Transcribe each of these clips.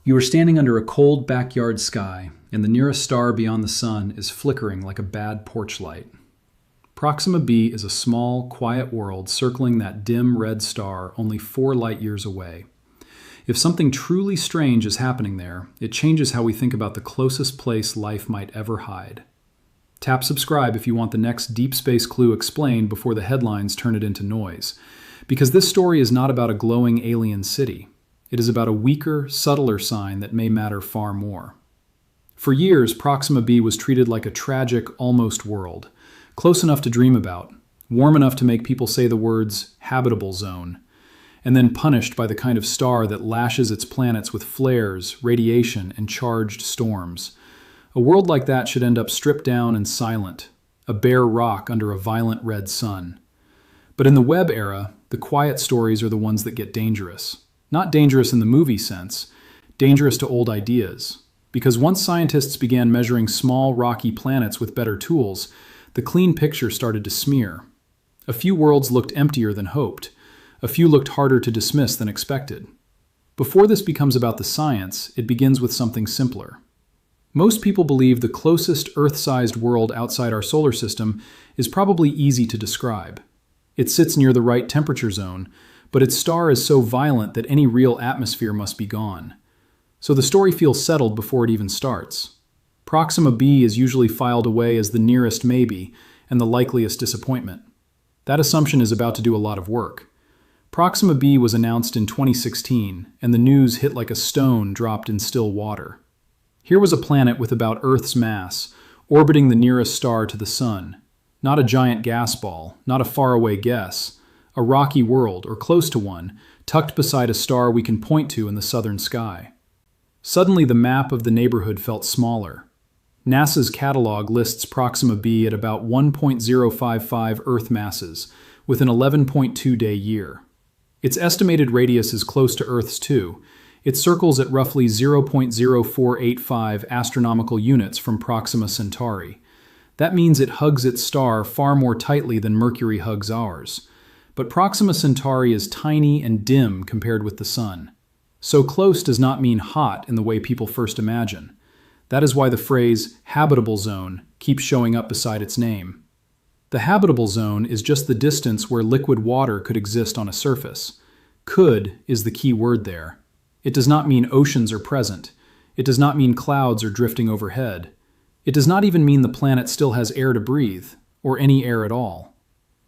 You are standing under a cold backyard sky, and the nearest star beyond the sun is flickering like a bad porch light. Proxima b is a small, quiet world circling that dim red star only 4 light-years away. If something truly strange is happening there, it changes how we think about the closest place life might ever hide. Tap subscribe if you want the next deep space clue explained before the headlines turn it into noise. Because this story is not about a glowing alien city. It is about a weaker, subtler sign that may matter far more. For years, Proxima b was treated like a tragic, almost world, close enough to dream about, warm enough to make people say the words habitable zone, and then punished by the kind of star that lashes its planets with flares, radiation, and charged storms. A world like that should end up stripped down and silent, a bare rock under a violent red sun. But in the Webb era, the quiet stories are the ones that get dangerous. Not dangerous in the movie sense, dangerous to old ideas. Because once scientists began measuring small, rocky planets with better tools, the clean picture started to smear. A few worlds looked emptier than hoped. A few looked harder to dismiss than expected. Before this becomes about the science, it begins with something simpler. Most people believe the closest Earth-sized world outside our solar system is probably easy to describe. It sits near the right temperature zone, but its star is so violent that any real atmosphere must be gone. So the story feels settled before it even starts. Proxima b is usually filed away as the nearest maybe and the likeliest disappointment. That assumption is about to do a lot of work. Proxima b was announced in 2016, and the news hit like a stone dropped in still water. Here was a planet with about Earth's mass, orbiting the nearest star to the sun. Not a giant gas ball, not a faraway guess. A rocky world, or close to one, tucked beside a star we can point to in the southern sky. Suddenly the map of the neighborhood felt smaller. NASA's catalog lists Proxima b at about 1.055 Earth masses, with an 11.2-day year. Its estimated radius is close to Earth's too. It circles at roughly 0.0485 astronomical units from Proxima Centauri. That means it hugs its star far more tightly than Mercury hugs ours. But Proxima Centauri is tiny and dim compared with the Sun. So close does not mean hot in the way people first imagine. That is why the phrase habitable zone keeps showing up beside its name. The habitable zone is just the distance where liquid water could exist on a surface. Could is the key word there. It does not mean oceans are present. It does not mean clouds are drifting overhead. It does not even mean the planet still has air to breathe, or any air at all.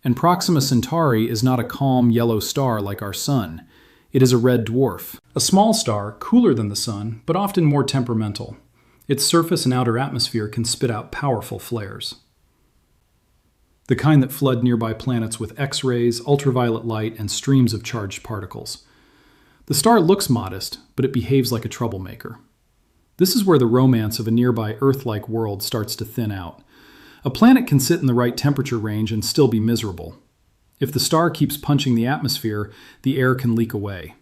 And Proxima Centauri is not a calm yellow star like our Sun. It is a red dwarf. A small star, cooler than the Sun, but often more temperamental. Its surface and outer atmosphere can spit out powerful flares. The kind that flood nearby planets with X-rays, ultraviolet light, and streams of charged particles. The star looks modest, but it behaves like a troublemaker. This is where the romance of a nearby Earth-like world starts to thin out. A planet can sit in the right temperature range and still be miserable. If the star keeps punching the atmosphere, the air can leak away.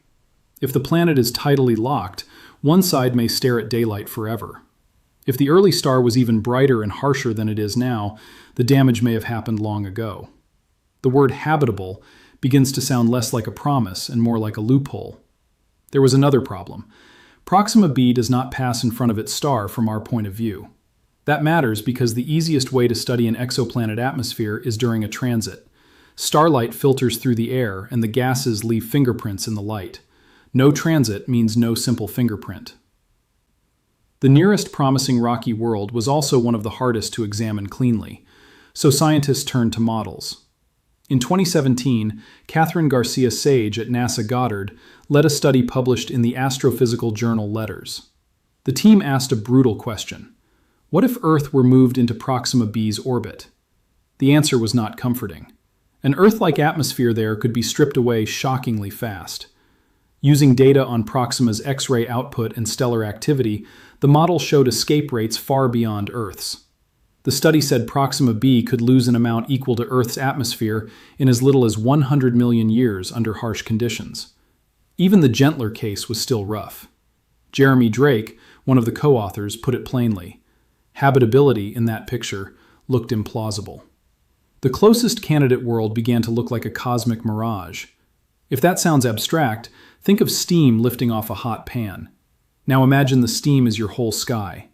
If the planet is tidally locked, one side may stare at daylight forever. If the early star was even brighter and harsher than it is now, the damage may have happened long ago. The word habitable begins to sound less like a promise and more like a loophole. There was another problem. Proxima b does not pass in front of its star from our point of view. That matters because the easiest way to study an exoplanet atmosphere is during a transit. Starlight filters through the air, and the gases leave fingerprints in the light. No transit means no simple fingerprint. The nearest promising rocky world was also one of the hardest to examine cleanly, so scientists turned to models. In 2017, Catherine Garcia Sage at NASA Goddard led a study published in the astrophysical journal Letters. The team asked a brutal question. What if Earth were moved into Proxima b's orbit? The answer was not comforting. An Earth-like atmosphere there could be stripped away shockingly fast. Using data on Proxima's X-ray output and stellar activity, the model showed escape rates far beyond Earth's. The study said Proxima b could lose an amount equal to Earth's atmosphere in as little as 100 million years under harsh conditions. Even the gentler case was still rough. Jeremy Drake, one of the co-authors, put it plainly. Habitability in that picture looked implausible. The closest candidate world began to look like a cosmic mirage. If that sounds abstract, think of steam lifting off a hot pan. Now imagine the steam is your whole sky.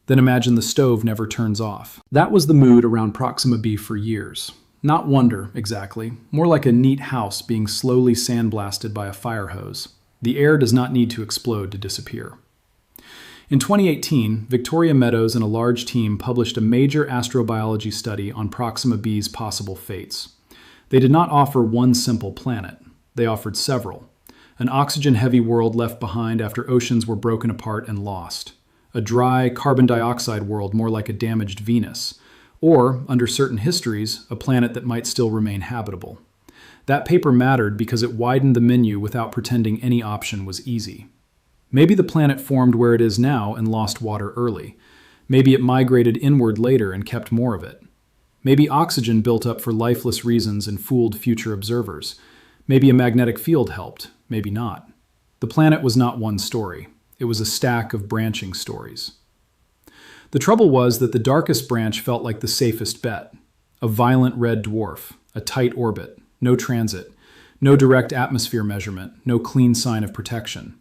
Then imagine the stove never turns off. That was the mood around Proxima b for years. Not wonder, exactly. More like a neat house being slowly sandblasted by a fire hose. The air does not need to explode to disappear. In 2018, Victoria Meadows and a large team published a major astrobiology study on Proxima b's possible fates. They did not offer one simple planet. They offered several. An oxygen-heavy world left behind after oceans were broken apart and lost. A dry, carbon dioxide world more like a damaged Venus. Or, under certain histories, a planet that might still remain habitable. That paper mattered because it widened the menu without pretending any option was easy. Maybe the planet formed where it is now and lost water early. Maybe it migrated inward later and kept more of it. Maybe oxygen built up for lifeless reasons and fooled future observers. Maybe a magnetic field helped, maybe not. The planet was not one story. It was a stack of branching stories. The trouble was that the darkest branch felt like the safest bet. A violent red dwarf, a tight orbit, no transit, no direct atmosphere measurement, no clean sign of protection.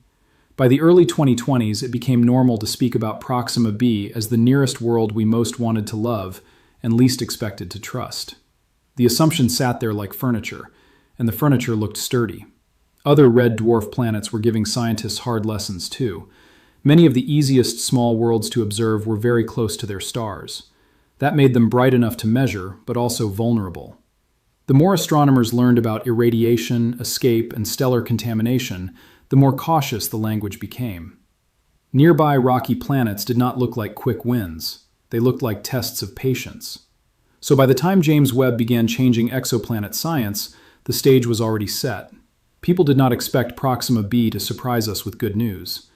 By the early 2020s, it became normal to speak about Proxima b as the nearest world we most wanted to love and least expected to trust. The assumption sat there like furniture, and the furniture looked sturdy. Other red dwarf planets were giving scientists hard lessons too. Many of the easiest small worlds to observe were very close to their stars. That made them bright enough to measure, but also vulnerable. The more astronomers learned about irradiation, escape, and stellar contamination, the more cautious the language became. Nearby rocky planets did not look like quick wins. They looked like tests of patience. So by the time James Webb began changing exoplanet science, the stage was already set. People did not expect Proxima b to surprise us with good news.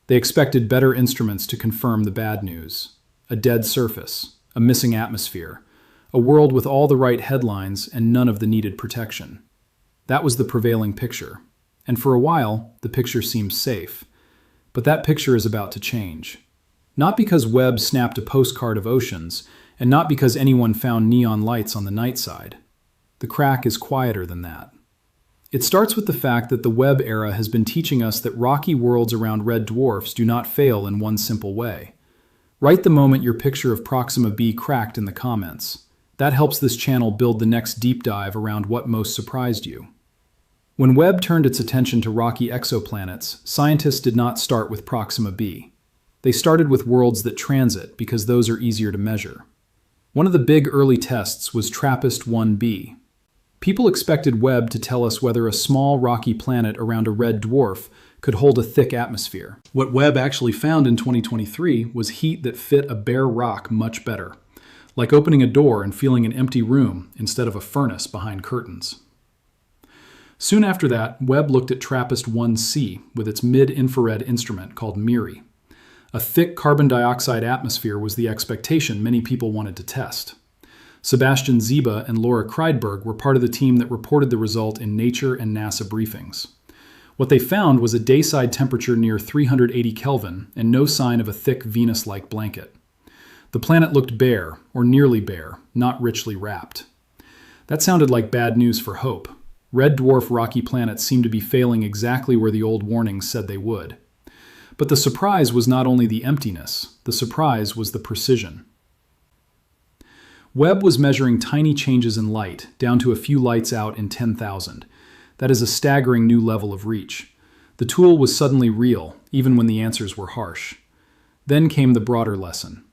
They expected better instruments to confirm the bad news. A dead surface, a missing atmosphere, a world with all the right headlines and none of the needed protection. That was the prevailing picture. And for a while, the picture seemed safe. But that picture is about to change. Not because Webb snapped a postcard of oceans, and not because anyone found neon lights on the night side. The crack is quieter than that. It starts with the fact that the Webb era has been teaching us that rocky worlds around red dwarfs do not fail in one simple way. Write the moment your picture of Proxima b cracked in the comments. That helps this channel build the next deep dive around what most surprised you. When Webb turned its attention to rocky exoplanets, scientists did not start with Proxima b. They started with worlds that transit because those are easier to measure. One of the big early tests was TRAPPIST-1b. People expected Webb to tell us whether a small rocky planet around a red dwarf could hold a thick atmosphere. What Webb actually found in 2023 was heat that fit a bare rock much better, like opening a door and feeling an empty room instead of a furnace behind curtains. Soon after that, Webb looked at TRAPPIST-1c with its mid-infrared instrument called MIRI. A thick carbon dioxide atmosphere was the expectation many people wanted to test. Sebastian Ziba and Laura Kreidberg were part of the team that reported the result in Nature and NASA briefings. What they found was a dayside temperature near 380 Kelvin and no sign of a thick Venus-like blanket. The planet looked bare, or nearly bare, not richly wrapped. That sounded like bad news for hope. Red dwarf rocky planets seemed to be failing exactly where the old warnings said they would. But the surprise was not only the emptiness, the surprise was the precision. Webb was measuring tiny changes in light, down to a few lights out in 10,000. That is a staggering new level of reach. The tool was suddenly real, even when the answers were harsh. Then came the broader lesson.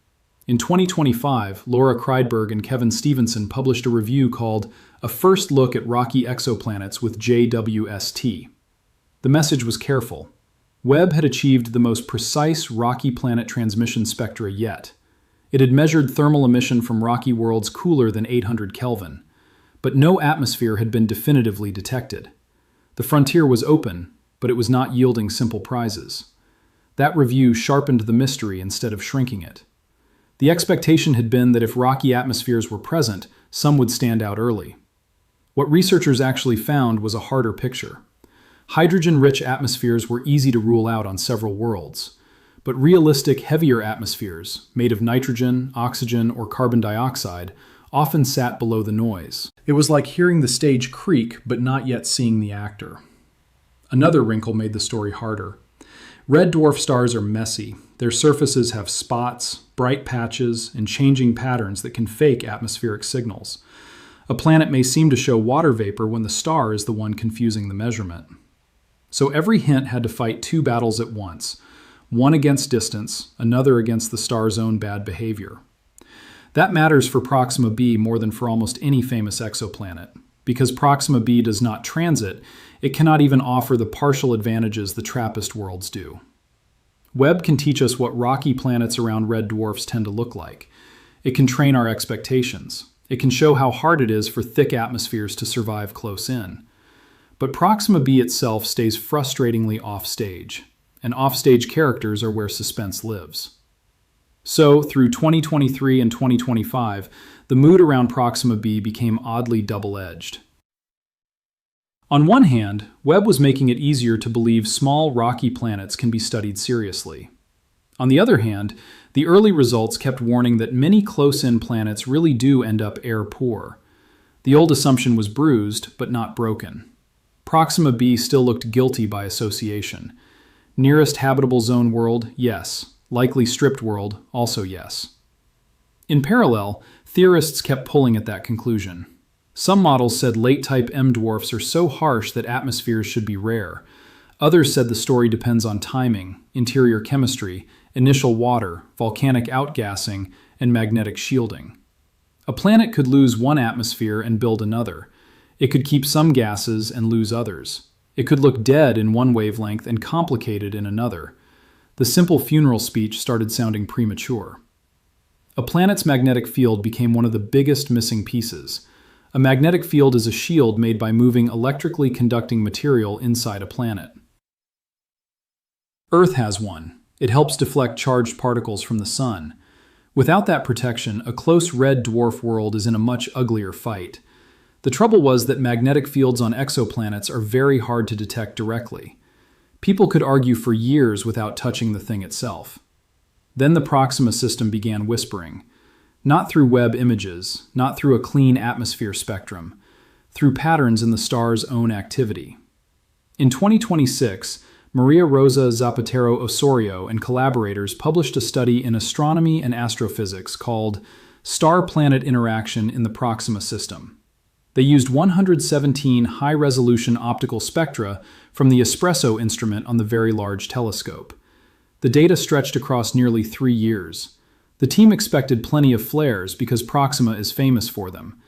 In 2025, Laura Kreidberg and Kevin Stevenson published a review called A First Look at Rocky Exoplanets with JWST. The message was careful. Webb had achieved the most precise rocky planet transmission spectra yet. It had measured thermal emission from rocky worlds cooler than 800 Kelvin, but no atmosphere had been definitively detected. The frontier was open, but it was not yielding simple prizes. That review sharpened the mystery instead of shrinking it. The expectation had been that if rocky atmospheres were present, some would stand out early. What researchers actually found was a harder picture. Hydrogen-rich atmospheres were easy to rule out on several worlds, but realistic, heavier atmospheres, made of nitrogen, oxygen, or carbon dioxide, often sat below the noise. It was like hearing the stage creak, but not yet seeing the actor. Another wrinkle made the story harder. Red dwarf stars are messy. Their surfaces have spots, bright patches, and changing patterns that can fake atmospheric signals. A planet may seem to show water vapor when the star is the one confusing the measurement. So every hint had to fight two battles at once, one against distance, another against the star's own bad behavior. That matters for Proxima b more than for almost any famous exoplanet. Because Proxima b does not transit, it cannot even offer the partial advantages the TRAPPIST worlds do. Webb can teach us what rocky planets around red dwarfs tend to look like. It can train our expectations. It can show how hard it is for thick atmospheres to survive close in. But Proxima b itself stays frustratingly offstage, and offstage characters are where suspense lives. So, through 2023 and 2025, the mood around Proxima b became oddly double-edged. On one hand, Webb was making it easier to believe small, rocky planets can be studied seriously. On the other hand, the early results kept warning that many close-in planets really do end up air-poor. The old assumption was bruised, but not broken. Proxima b still looked guilty by association. Nearest habitable zone world, yes. Likely stripped world, also yes. In parallel, theorists kept pulling at that conclusion. Some models said late-type M dwarfs are so harsh that atmospheres should be rare. Others said the story depends on timing, interior chemistry, initial water, volcanic outgassing, and magnetic shielding. A planet could lose one atmosphere and build another. It could keep some gases and lose others. It could look dead in one wavelength and complicated in another. The simple funeral speech started sounding premature. A planet's magnetic field became one of the biggest missing pieces. A magnetic field is a shield made by moving electrically conducting material inside a planet. Earth has one. It helps deflect charged particles from the sun. Without that protection, a close red dwarf world is in a much uglier fight. The trouble was that magnetic fields on exoplanets are very hard to detect directly. People could argue for years without touching the thing itself. Then the Proxima system began whispering. Not through Webb images, not through a clean atmosphere spectrum, through patterns in the star's own activity. In 2026, Maria Rosa Zapatero Osorio and collaborators published a study in astronomy and astrophysics called Star-Planet Interaction in the Proxima System. They used 117 high-resolution optical spectra from the Espresso instrument on the Very Large Telescope. The data stretched across nearly 3 years. The team expected plenty of flares because Proxima is famous for them.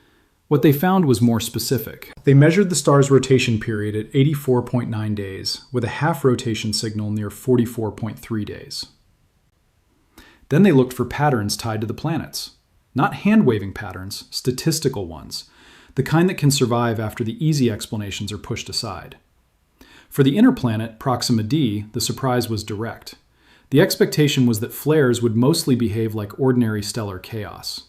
What they found was more specific. They measured the star's rotation period at 84.9 days, with a half-rotation signal near 44.3 days. Then they looked for patterns tied to the planets. Not hand-waving patterns, statistical ones. The kind that can survive after the easy explanations are pushed aside. For the inner planet, Proxima d, the surprise was direct. The expectation was that flares would mostly behave like ordinary stellar chaos.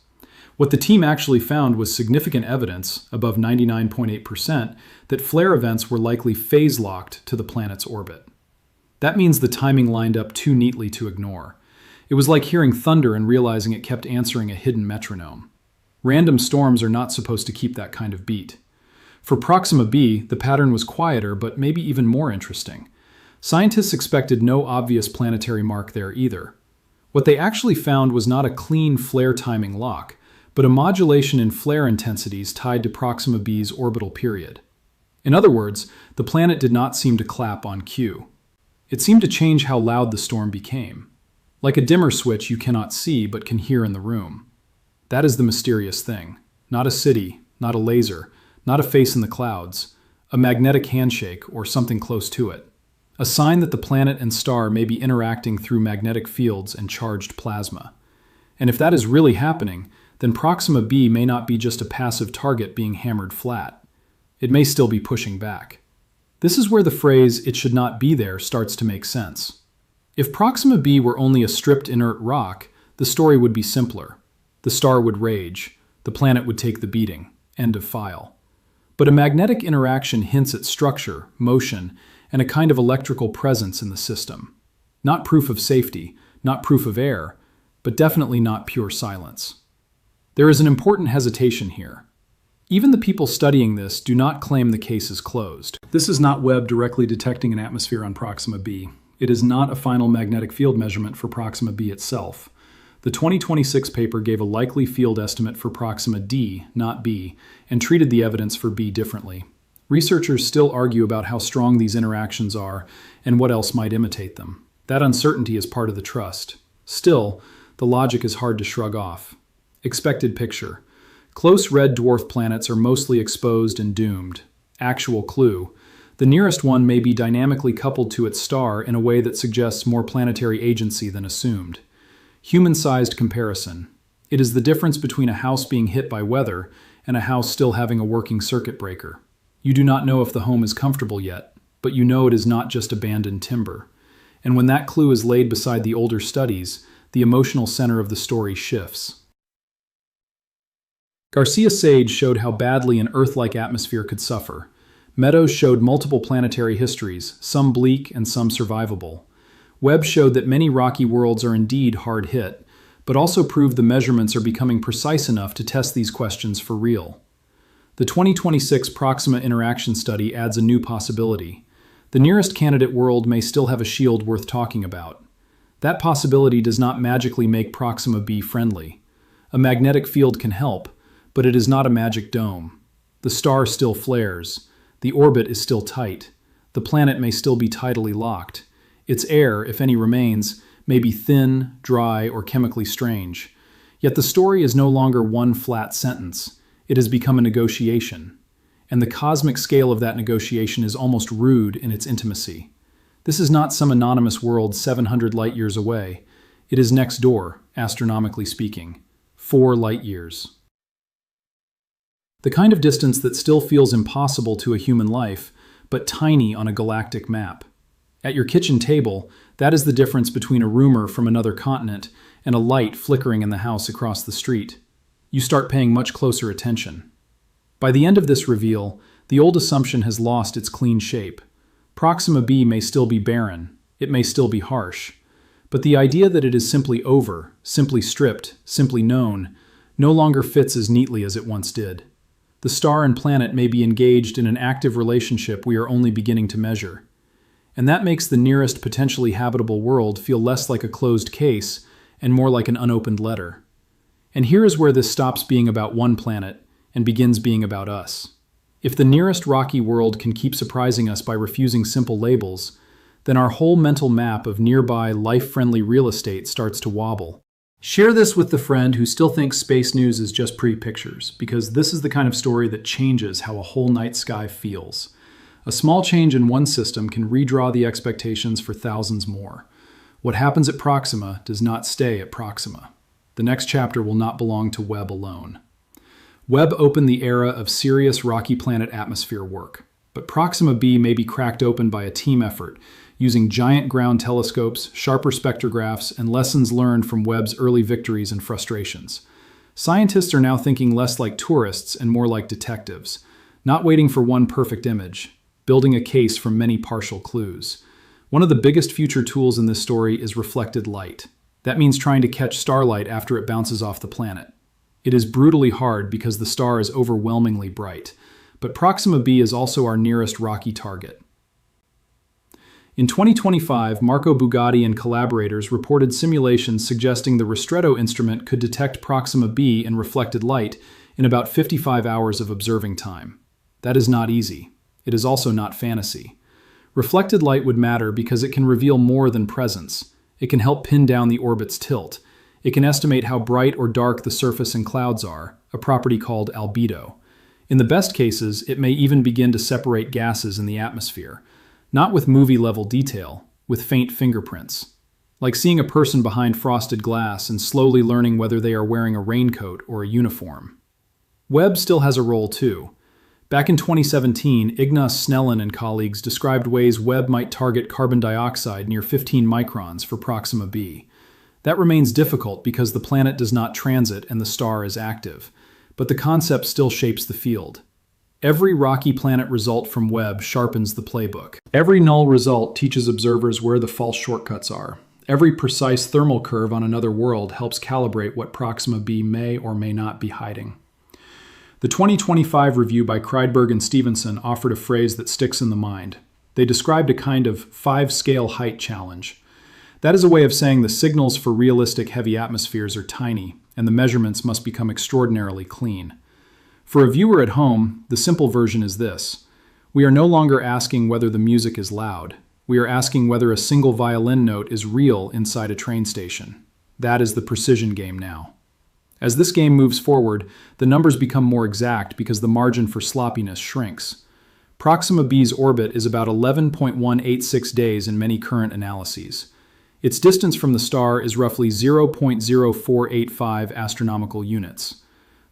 What the team actually found was significant evidence, above 99.8%, that flare events were likely phase-locked to the planet's orbit. That means the timing lined up too neatly to ignore. It was like hearing thunder and realizing it kept answering a hidden metronome. Random storms are not supposed to keep that kind of beat. For Proxima b, the pattern was quieter, but maybe even more interesting. Scientists expected no obvious planetary mark there either. What they actually found was not a clean flare timing lock, but a modulation in flare intensities tied to Proxima b's orbital period. In other words, the planet did not seem to clap on cue. It seemed to change how loud the storm became. Like a dimmer switch you cannot see but can hear in the room. That is the mysterious thing. Not a city, not a laser, not a face in the clouds, a magnetic handshake or something close to it. A sign that the planet and star may be interacting through magnetic fields and charged plasma. And if that is really happening, then Proxima b may not be just a passive target being hammered flat. It may still be pushing back. This is where the phrase, "it should not be there," starts to make sense. If Proxima b were only a stripped inert rock, the story would be simpler. The star would rage. The planet would take the beating. End of file. But a magnetic interaction hints at structure, motion, and a kind of electrical presence in the system. Not proof of safety, not proof of air, but definitely not pure silence. There is an important hesitation here. Even the people studying this do not claim the case is closed. This is not Webb directly detecting an atmosphere on Proxima b. it is not a final magnetic field measurement for Proxima b itself. The 2026 paper gave a likely field estimate for Proxima d, not b, and treated the evidence for b differently. Researchers still argue about how strong these interactions are and what else might imitate them. That uncertainty is part of the trust. Still, the logic is hard to shrug off. Expected picture. Close red dwarf planets are mostly exposed and doomed. Actual clue. The nearest one may be dynamically coupled to its star in a way that suggests more planetary agency than assumed. Human-sized comparison. It is the difference between a house being hit by weather and a house still having a working circuit breaker. You do not know if the home is comfortable yet, but you know it is not just abandoned timber. And when that clue is laid beside the older studies, the emotional center of the story shifts. Garcia Sage showed how badly an Earth-like atmosphere could suffer. Meadows showed multiple planetary histories, some bleak and some survivable. Webb showed that many rocky worlds are indeed hard hit, but also proved the measurements are becoming precise enough to test these questions for real. The 2026 Proxima interaction study adds a new possibility. The nearest candidate world may still have a shield worth talking about. That possibility does not magically make Proxima b friendly. A magnetic field can help, but it is not a magic dome. The star still flares. The orbit is still tight. The planet may still be tidally locked. Its air, if any remains, may be thin, dry, or chemically strange. Yet the story is no longer one flat sentence. It has become a negotiation. And the cosmic scale of that negotiation is almost rude in its intimacy. This is not some anonymous world 700 light-years away. It is next door, astronomically speaking. 4 light-years. The kind of distance that still feels impossible to a human life, but tiny on a galactic map. At your kitchen table, that is the difference between a rumor from another continent and a light flickering in the house across the street. You start paying much closer attention. By the end of this reveal, the old assumption has lost its clean shape. Proxima b may still be barren, it may still be harsh, but the idea that it is simply over, simply stripped, simply known, no longer fits as neatly as it once did. The star and planet may be engaged in an active relationship we are only beginning to measure. And that makes the nearest potentially habitable world feel less like a closed case and more like an unopened letter. And here is where this stops being about one planet and begins being about us. If the nearest rocky world can keep surprising us by refusing simple labels, then our whole mental map of nearby life-friendly real estate starts to wobble. Share this with the friend who still thinks space news is just pretty pictures, because this is the kind of story that changes how a whole night sky feels. A small change in one system can redraw the expectations for thousands more. What happens at Proxima does not stay at Proxima. The next chapter will not belong to Webb alone. Webb opened the era of serious rocky planet atmosphere work, but Proxima b may be cracked open by a team effort, using giant ground telescopes, sharper spectrographs, and lessons learned from Webb's early victories and frustrations. Scientists are now thinking less like tourists and more like detectives, not waiting for one perfect image, building a case from many partial clues. One of the biggest future tools in this story is reflected light. That means trying to catch starlight after it bounces off the planet. It is brutally hard because the star is overwhelmingly bright, but Proxima b is also our nearest rocky target. In 2025, Marco Bugatti and collaborators reported simulations suggesting the Ristretto instrument could detect Proxima b in reflected light in about 55 hours of observing time. That is not easy. It is also not fantasy. Reflected light would matter because it can reveal more than presence. It can help pin down the orbit's tilt. It can estimate how bright or dark the surface and clouds are, a property called albedo. In the best cases, it may even begin to separate gases in the atmosphere. Not with movie-level detail, with faint fingerprints. Like seeing a person behind frosted glass and slowly learning whether they are wearing a raincoat or a uniform. Webb still has a role too. Back in 2017, Ignaz Snellen and colleagues described ways Webb might target carbon dioxide near 15 microns for Proxima b. That remains difficult because the planet does not transit and the star is active, but the concept still shapes the field. Every rocky planet result from Webb sharpens the playbook. Every null result teaches observers where the false shortcuts are. Every precise thermal curve on another world helps calibrate what Proxima b may or may not be hiding. The 2025 review by Kreidberg and Stevenson offered a phrase that sticks in the mind. They described a kind of 5-scale height challenge. That is a way of saying the signals for realistic heavy atmospheres are tiny, and the measurements must become extraordinarily clean. For a viewer at home, the simple version is this. We are no longer asking whether the music is loud. We are asking whether a single violin note is real inside a train station. That is the precision game now. As this game moves forward, the numbers become more exact because the margin for sloppiness shrinks. Proxima B's orbit is about 11.186 days in many current analyses. Its distance from the star is roughly 0.0485 astronomical units.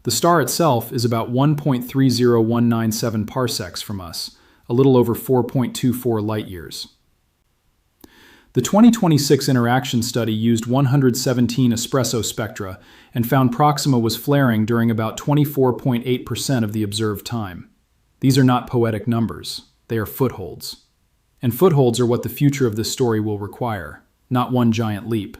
The star itself is about 1.30197 parsecs from us, a little over 4.24 light-years. The 2026 interaction study used 117 espresso spectra and found Proxima was flaring during about 24.8% of the observed time. These are not poetic numbers, they are footholds. And footholds are what the future of this story will require, not one giant leap.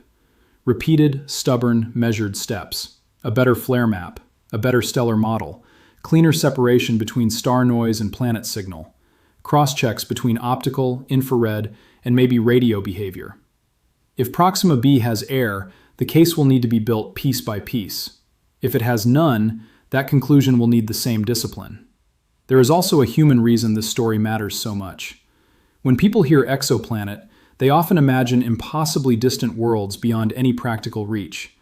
Repeated, stubborn, measured steps, a better flare map, a better stellar model, cleaner separation between star noise and planet signal, cross-checks between optical, infrared, and maybe radio behavior. If Proxima b has air, the case will need to be built piece by piece. If it has none, that conclusion will need the same discipline. There is also a human reason this story matters so much. When people hear exoplanet, they often imagine impossibly distant worlds beyond any practical reach.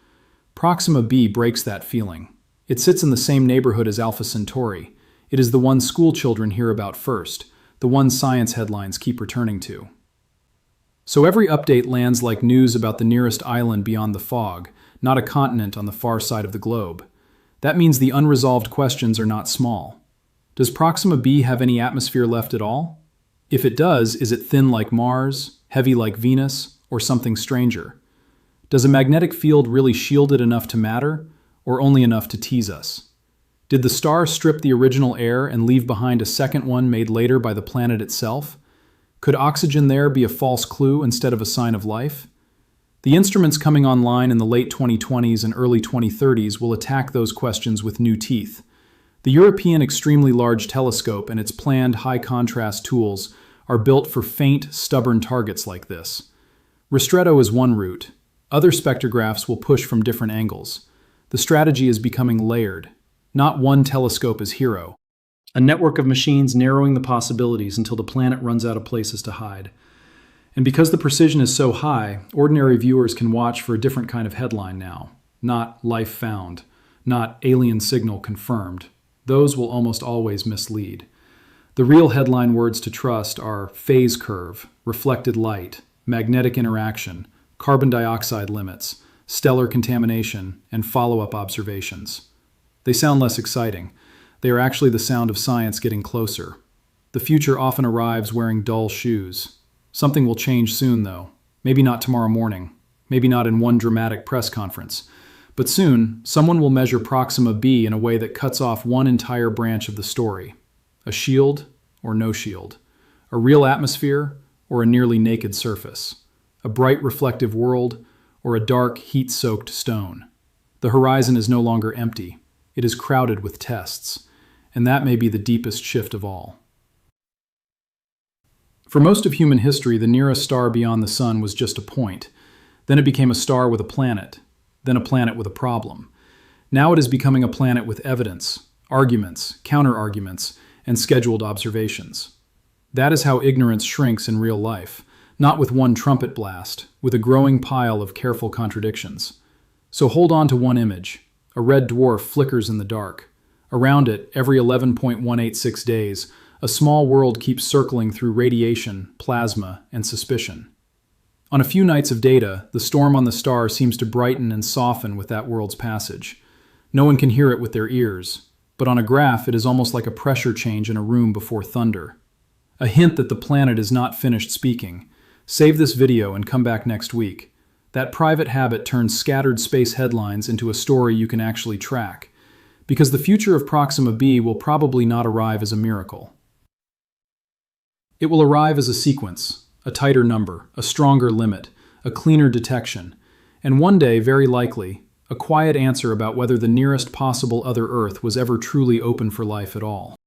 Proxima b breaks that feeling. It sits in the same neighborhood as Alpha Centauri. It is the one school children hear about first, the one science headlines keep returning to. So every update lands like news about the nearest island beyond the fog, not a continent on the far side of the globe. That means the unresolved questions are not small. Does Proxima b have any atmosphere left at all? If it does, is it thin like Mars, heavy like Venus, or something stranger? Does a magnetic field really shield it enough to matter, or only enough to tease us? Did the star strip the original air and leave behind a second one made later by the planet itself? Could oxygen there be a false clue instead of a sign of life? The instruments coming online in the late 2020s and early 2030s will attack those questions with new teeth. The European Extremely Large Telescope and its planned high-contrast tools are built for faint, stubborn targets like this. Ristretto is one route. Other spectrographs will push from different angles. The strategy is becoming layered. Not one telescope is hero. A network of machines narrowing the possibilities until the planet runs out of places to hide. And because the precision is so high, ordinary viewers can watch for a different kind of headline now. Not life found, not alien signal confirmed. Those will almost always mislead. The real headline words to trust are phase curve, reflected light, magnetic interaction, carbon dioxide limits, stellar contamination, and follow-up observations. They sound less exciting. They are actually the sound of science getting closer. The future often arrives wearing dull shoes. Something will change soon, though. Maybe not tomorrow morning. Maybe not in one dramatic press conference. But soon, someone will measure Proxima b in a way that cuts off one entire branch of the story. A shield or no shield. A real atmosphere or a nearly naked surface. A bright reflective world or a dark, heat-soaked stone. The horizon is no longer empty. It is crowded with tests. And that may be the deepest shift of all. For most of human history, the nearest star beyond the sun was just a point. Then it became a star with a planet. Then a planet with a problem. Now it is becoming a planet with evidence, arguments, counter-arguments, and scheduled observations. That is how ignorance shrinks in real life, not with one trumpet blast, with a growing pile of careful contradictions. So hold on to one image. A red dwarf flickers in the dark. Around it, every 11.186 days, a small world keeps circling through radiation, plasma, and suspicion. On a few nights of data, the storm on the star seems to brighten and soften with that world's passage. No one can hear it with their ears, but on a graph it is almost like a pressure change in a room before thunder. A hint that the planet is not finished speaking. Save this video and come back next week. That private habit turns scattered space headlines into a story you can actually track. Because the future of Proxima b will probably not arrive as a miracle. It will arrive as a sequence, a tighter number, a stronger limit, a cleaner detection, and one day, very likely, a quiet answer about whether the nearest possible other Earth was ever truly open for life at all.